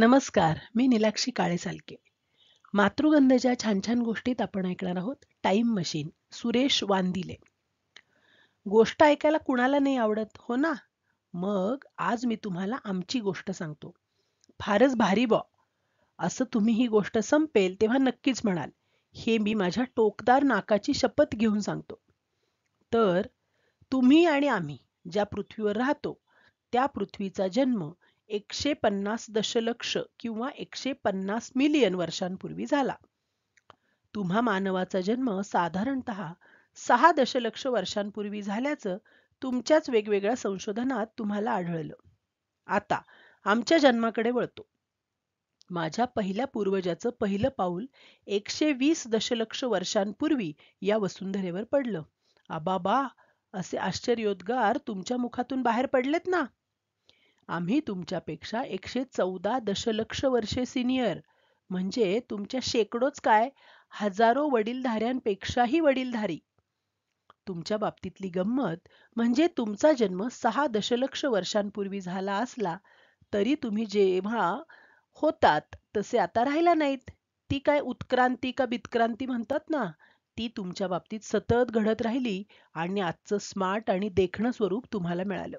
नमस्कार, मी नीलाक्षी काळेसालके. मातृगंधेच्या छान छान गोष्टीत आपण ऐकणार आहोत टाइम मशीन, सुरेश वांदिले. गोष्ट ऐकायला कुणाला नाही आवडत, हो ना? मग आज मी तुम्हाला आमची गोष्ट सांगतो. फारच भारी बॉ. असं तुम्ही ही गोष्ट संपेल तेव्हा नक्कीच म्हणाल, हे मी माझ्या टोकदार नाकाची शपथ घेऊन सांगतो. तर तुम्ही आणि आम्ही ज्या पृथ्वीवर राहतो, त्या पृथ्वीचा जन्म 150 दशलक्ष किंवा 150 मिलियन वर्षांपूर्वी झाला. तुम्हा मानवाचा जन्म साधारणतः 6 दशलक्ष वर्षांपूर्वी झाल्याचं तुमच्याच वेगवेगळ्या संशोधनात तुम्हाला आढळलं. आता आमच्या जन्माकडे वळतो. माझ्या पहिल्या पूर्वजाचं पहिलं पाऊल 120 दशलक्ष वर्षांपूर्वी या वसुंधरेवर पडलं. आबाबा, असे आश्चर्योद्गार तुमच्या मुखातून बाहेर पडलेत ना? आम्ही तुमच्यापेक्षा 114 दशलक्ष वर्षे सिनियर, म्हणजे तुमच्या शेकडोच काय, हजारो वडीलधाऱ्यांपेक्षाही वडीलधारी. तुमच्या बाबतीतली गंमत म्हणजे तुमचा जन्म 6 दशलक्ष वर्षांपूर्वी झाला असला तरी तुम्ही जेव्हा होतात तसे आता राहिला नाहीत. ती काय उत्क्रांती का बित्क्रांती म्हणतात ना, ती तुमच्या बाबतीत सतत घडत राहिली आणि आजचं स्मार्ट आणि देखणं स्वरूप तुम्हाला मिळालं.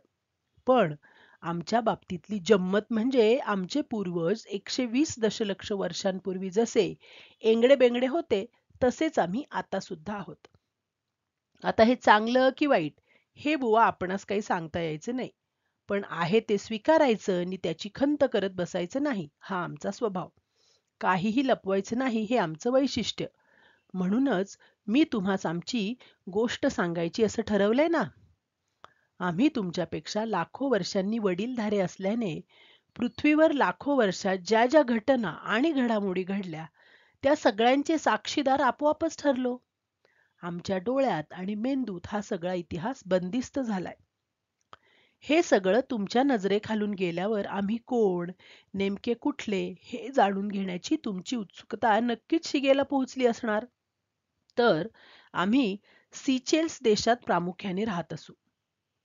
पण आमच्या बाबतीतली जम्मत म्हणजे आमचे पूर्वज 120 दशलक्ष वर्षांपूर्वी जसे एंगडे बेंगडे होते तसेच आम्ही आता सुद्धा आहोत. आता हे चांगलं की वाईट हे बुवा आपणास काही सांगता यायचं नाही. पण आहे ते स्वीकारायचं आणि त्याची खंत करत बसायचं नाही, हा आमचा स्वभाव. काहीही लपवायचं नाही हे आमचं वैशिष्ट्य. म्हणूनच मी तुम्हास आमची गोष्ट सांगायची असं ठरवलंय ना. आम्ही तुमच्यापेक्षा लाखो वर्षांनी वडीलधारे असल्याने पृथ्वीवर लाखो वर्षात ज्या ज्या घटना आणि घडामोडी घडल्या त्या सगळ्यांचे साक्षीदार आपोआपच ठरलो. आमच्या डोळ्यात आणि मेंदूत हा सगळा इतिहास बंदिस्त झालाय. हे सगळं तुमच्या नजरेखालून गेल्यावर आम्ही कोण, नेमके कुठले हे जाणून घेण्याची तुमची उत्सुकता नक्कीच शिगेला पोहोचली असणार. तर आम्ही सिचेल्स देशात प्रामुख्याने राहत असू.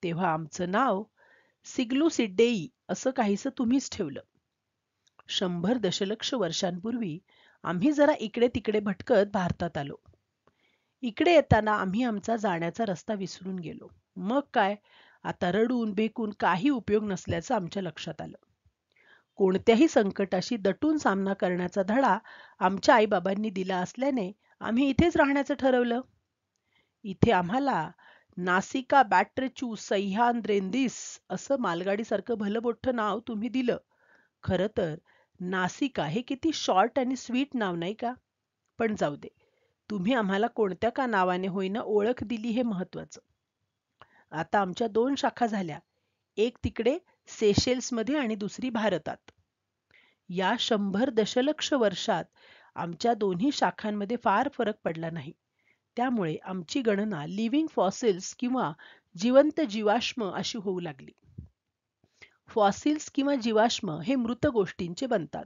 तेव्हा आमचं नाव सिग्लुसिडेई असं काहीसं तुम्हीच ठेवलं. 100 दशलक्ष वर्षांपूर्वी आम्ही जरा इकडे तिकडे भटकत भारतात आलो. इकडे येताना आम्ही आमचा जाण्याचा रस्ता विसरून गेलो. मग काय, आता रडून बेकून काही उपयोग नसल्याचं आमच्या लक्षात आलं. कोणत्याही संकटाशी दटून सामना करण्याचा धडा आमच्या आईबाबांनी दिला असल्याने आम्ही इथेच राहण्याचं ठरवलं. इथे आम्हाला नासिका बॅट्रेचू सह्याद्रेंदिस असं मालगाडीसारखं भलं मोठं नाव तुम्ही दिलं. खरं तर नासिका हे किती शॉर्ट आणि स्वीट नाव नाही का? पण जाऊ दे, तुम्ही आम्हाला कोणत्या का नावाने होईना ओळख दिली हे महत्वाचं. आता आमच्या 2 शाखा झाल्या, एक तिकडे सेशेल्समध्ये आणि दुसरी भारतात. या 100 दशलक्ष वर्षात आमच्या दोन्ही शाखांमध्ये फार फरक पडला नाही. त्यामुळे आमची गणना लिव्हिंग फॉसिल्स किंवा जिवंत जीवाश्म अशी होऊ लागली. फॉसिल्स किंवा जीवाश्म हे मृत गोष्टींचे बनतात.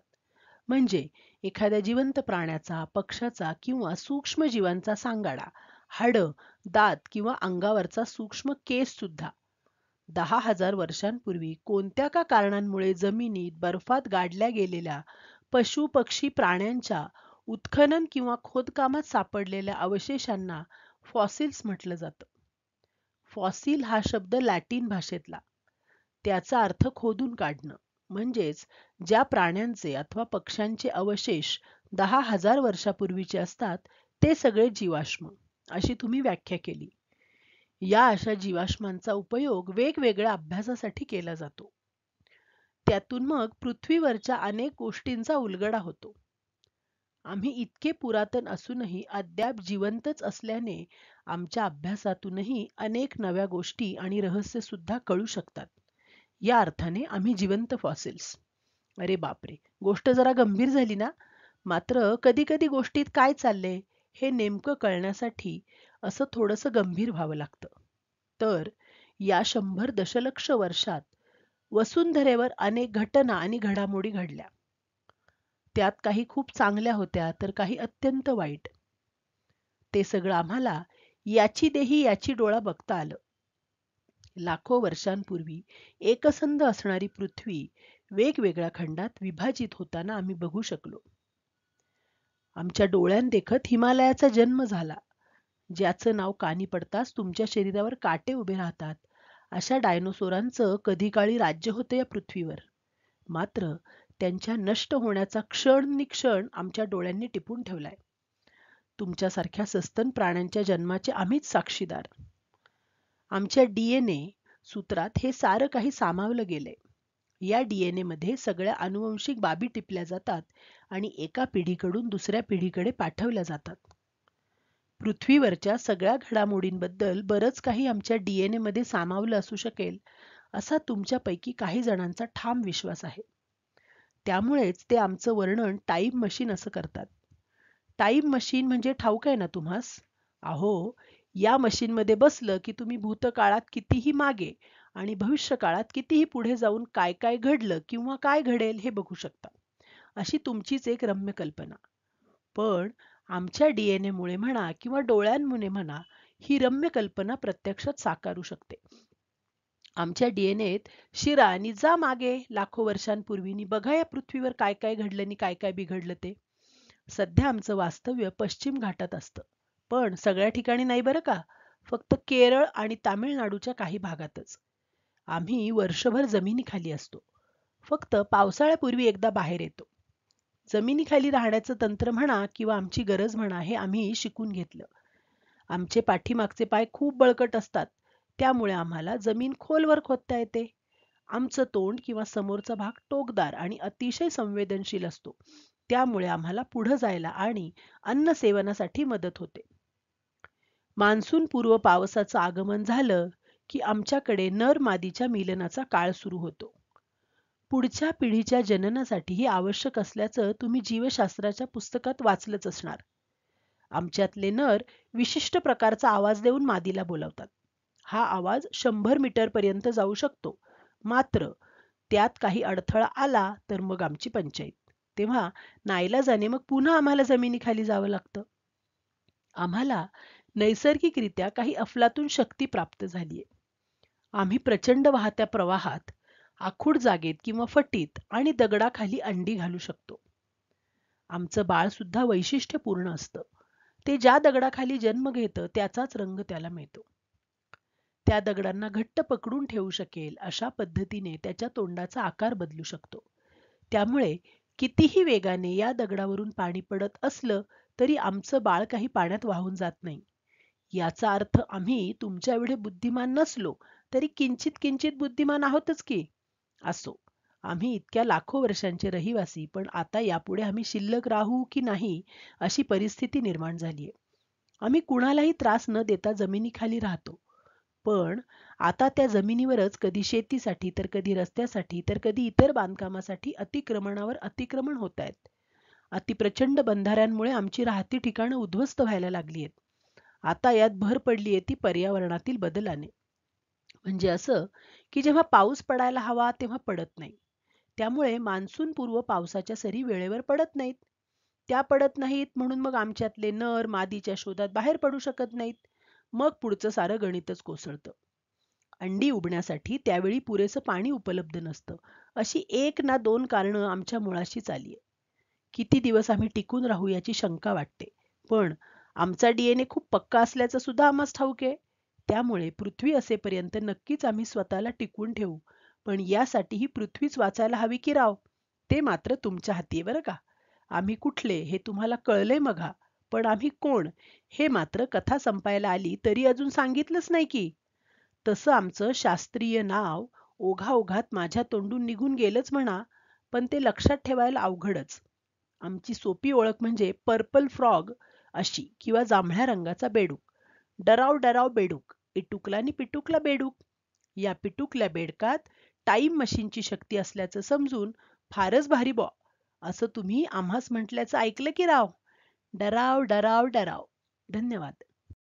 म्हणजे एखाद्या जिवंत प्राण्याचा, पक्ष्याचा किंवा सूक्ष्म जीवांचा सांगाडा, हाडं, दात किंवा अंगावरचा सूक्ष्म केस सुद्धा. 10,000 वर्षांपूर्वी कोणत्या का कारणांमुळे जमिनीत बर्फात गाडल्या गेलेल्या पशु पक्षी प्राण्यांच्या उत्खनन किंवा खोदकामात सापडलेल्या अवशेषांना फॉसिल्स म्हटलं जातं. फॉसिल हा शब्द लॅटिन भाषेतला. त्याचा अर्थ खोदून काढणं. म्हणजेच ज्या प्राण्यांचे अथवा पक्ष्यांचे अवशेष 10,000 वर्षापूर्वीचे असतात ते सगळे जीवाश्म, अशी तुम्ही व्याख्या केली. या अशा जीवाश्मांचा उपयोग वेगवेगळ्या अभ्यासासाठी केला जातो. त्यातून मग पृथ्वीवरच्या अनेक गोष्टींचा उलगडा होतो. आम्ही इतके पुरातन असूनही अद्याप जिवंतच असल्याने आमच्या अभ्यासातूनही अनेक नव्या गोष्टी आणि रहस्य सुद्धा कळू शकतात. या अर्थाने आम्ही जिवंत फॉसिल्स. अरे बापरे, गोष्ट जरा गंभीर झाली ना? मात्र कधी कधी गोष्टीत काय चाललंय हे नेमकं कळण्यासाठी असं थोडंसं गंभीर व्हावं लागतं. तर या 100 दशलक्ष वर्षात वसुंधरेवर अनेक घटना आणि घडामोडी घडल्या. त्यात काही खूप चांगल्या होत्या तर काही अत्यंत वाईट. ते सगळं आम्हाला याची देही याची डोळा बघता आलं. लाखो वर्षांपूर्वी एकसंध असणारी पृथ्वी वेगवेगळ्या खंडात विभाजित होताना आम्ही बघू शकलो. आमच्या डोळ्यांदेखत हिमालयाचा जन्म झाला. ज्याचं नाव कानी पडताच तुमच्या शरीरावर काटे उभे राहतात, अशा डायनोसोरांचं कधी काळी राज्य होतं या पृथ्वीवर. मात्र त्यांच्या नष्ट होण्याचा क्षण आमच्या डोळ्यांनी टिपून ठेवलाय. तुमच्यासारख्या सस्तन प्राण्यांच्या जन्माचे आम्हीच साक्षीदार. आमच्या डीएनए सूत्रात हे सारं काही सामावलं गेलंय. या डीएनए मध्ये सगळ्या आनुवंशिक बाबी टिपल्या जातात आणि एका पिढीकडून दुसऱ्या पिढीकडे पाठवल्या जातात. पृथ्वीवरच्या सगळ्या घडामोडींबद्दल बरंच काही आमच्या डीएनए मध्ये सामावलं असू शकेल, असा तुमच्यापैकी काही जणांचा ठाम विश्वास आहे. त्यामुळेच ते आमचं वर्णन टाईम मशीन असं करतात. टाईम मशीन म्हणजे ठाऊक आहे ना तुम्हास? अहो, या मशीनमध्ये बसलं की तुम्ही भूतकाळात कितीही मागे आणि भविष्यकाळात कितीही पुढे जाऊन काय काय घडलं किंवा काय घडेल हे बघू शकता. अशी तुमचीच एक रम्य कल्पना. पण आमच्या डीएनए मुळे म्हणा किंवा डोळ्यांमुळे म्हणा, ही रम्य कल्पना प्रत्यक्षात साकारू शकते. आमच्या डीएनएत शिरा आणि जा मागे लाखो वर्षांपूर्वी बघा या पृथ्वीवर काय काय घडलं आणि काय काय बिघडलं ते. सध्या आमचं वास्तव्य पश्चिम घाटात असतं, पण सगळ्या ठिकाणी नाही बरं का, फक्त केरळ आणि तामिळनाडूच्या काही भागातच. आम्ही वर्षभर जमिनीखाली असतो, फक्त पावसाळ्यापूर्वी एकदा बाहेर येतो. जमिनीखाली राहण्याचं तंत्र म्हणा किंवा आमची गरज म्हणा, हे आम्ही शिकून घेतलं. आमचे पाठीमागचे पाय खूप बळकट असतात, त्यामुळे आम्हाला जमीन खोलवर खोदता येते. आमचं तोंड किंवा समोरचा भाग टोकदार आणि अतिशय संवेदनशील असतो, त्यामुळे आम्हाला पुढे जायला आणि अन्न सेवनासाठी मदत होते. मान्सून पूर्व पावसाचं आगमन झालं की आमच्याकडे नर मादीच्या मिलनाचा काळ सुरू होतो. पुढच्या पिढीच्या जननासाठी हे आवश्यक असल्याचं तुम्ही जीवशास्त्राच्या पुस्तकात वाचलंच असणार. आमच्यातले नर विशिष्ट प्रकारचा आवाज देऊन मादीला बोलावतात. हा आवाज 100 मीटर पर्यंत जाऊ शकतो. मात्र त्यात काही अडथळा आला तर मग आमची पंचाईत. तेव्हा नाईलाजाने मग पुन्हा आम्हाला जमिनीखाली जावं लागतं. आम्हाला नैसर्गिकरित्या काही अफलातून शक्ती प्राप्त झालीये. आम्ही प्रचंड वाहत्या प्रवाहात, आखूड जागेत किंवा फटीत आणि दगडाखाली अंडी घालू शकतो. आमचं बाळ सुद्धा वैशिष्ट्यपूर्ण असतं. ते ज्या दगडाखाली जन्म घेतं त्याचाच रंग त्याला मिळतो. त्या दगडांना घट्ट पकडून ठेवू शकेल अशा पद्धतीने त्याच्या तोंडाचा आकार बदलू शकतो. त्यामुळे कितीही वेगाने या दगडावरून पाणी पडत असलं तरी आमचं बाळ काही पाण्यात वाहून जात नाही. याचा अर्थ आम्ही तुमच्या एवढे बुद्धिमान नसलो तरी किंचित किंचित बुद्धिमान आहोतच की. असो, आम्ही इतक्या लाखो वर्षांचे रहिवासी, पण आता यापुढे आम्ही शिल्लक राहू की नाही अशी परिस्थिती निर्माण झालीये. आम्ही कुणालाही त्रास न देता जमिनीखाली राहतो, पण आता त्या जमिनीवरच कधी शेतीसाठी तर कधी रस्त्यासाठी तर कधी इतर बांधकामासाठी अतिक्रमणावर अतिक्रमण होत आहेत. अतिप्रचंड बंधाऱ्यांमुळे आमची राहती ठिकाणं उद्ध्वस्त व्हायला लागली आहेत. आता यात भर पडली आहे ती पर्यावरणातील बदलाने. म्हणजे असं की जेव्हा पाऊस पडायला हवा तेव्हा पडत नाही. त्यामुळे मान्सून पूर्व पावसाच्या सरी वेळेवर पडत नाहीत. त्या पडत नाहीत म्हणून मग आमच्यातले नर मादीच्या शोधात बाहेर पडू शकत नाहीत. मग पुढचं सारं गणितच कोसळतं. अंडी उबण्यासाठी त्यावेळी पुरेसं पाणी उपलब्ध नसतं. अशी 1 ना 2 कारणं आमच्या मुळाशीच आलीये. किती दिवस आम्ही टिकून राहू याची शंका वाटते. पण आमचा डीएनए खूप पक्का असल्याचं सुद्धा आम्हास ठाऊक आहे. त्यामुळे पृथ्वी असेपर्यंत नक्कीच आम्ही स्वतःला टिकवून ठेवू. पण यासाठी ही पृथ्वीच वाचायला हवी की राव, ते मात्र तुमच्या हाती आहे बरं का. आम्ही कुठले हे तुम्हाला कळलंय मघा, पण आम्ही कोण हे मात्र कथा संपायला आली तरी अजून सांगितलंच नाही की. तसं आमचं शास्त्रीय नाव ओघाओघात माझ्या तोंडून निघून गेलंच म्हणा, पण ते लक्षात ठेवायला अवघडच. आमची सोपी ओळख म्हणजे पर्पल फ्रॉग अशी, किंवा जांभळ्या रंगाचा बेडूक. डराव डराव बेडूक, इटुकला नि पिटुकला बेडूक. या पिटुकल्या बेडकात टाईम मशीनची शक्ती असल्याचं समजून फारच भारी बॉ असं तुम्ही आम्हास म्हटल्याचं ऐकलं की राव. डराव डराव डराव. धन्यवाद.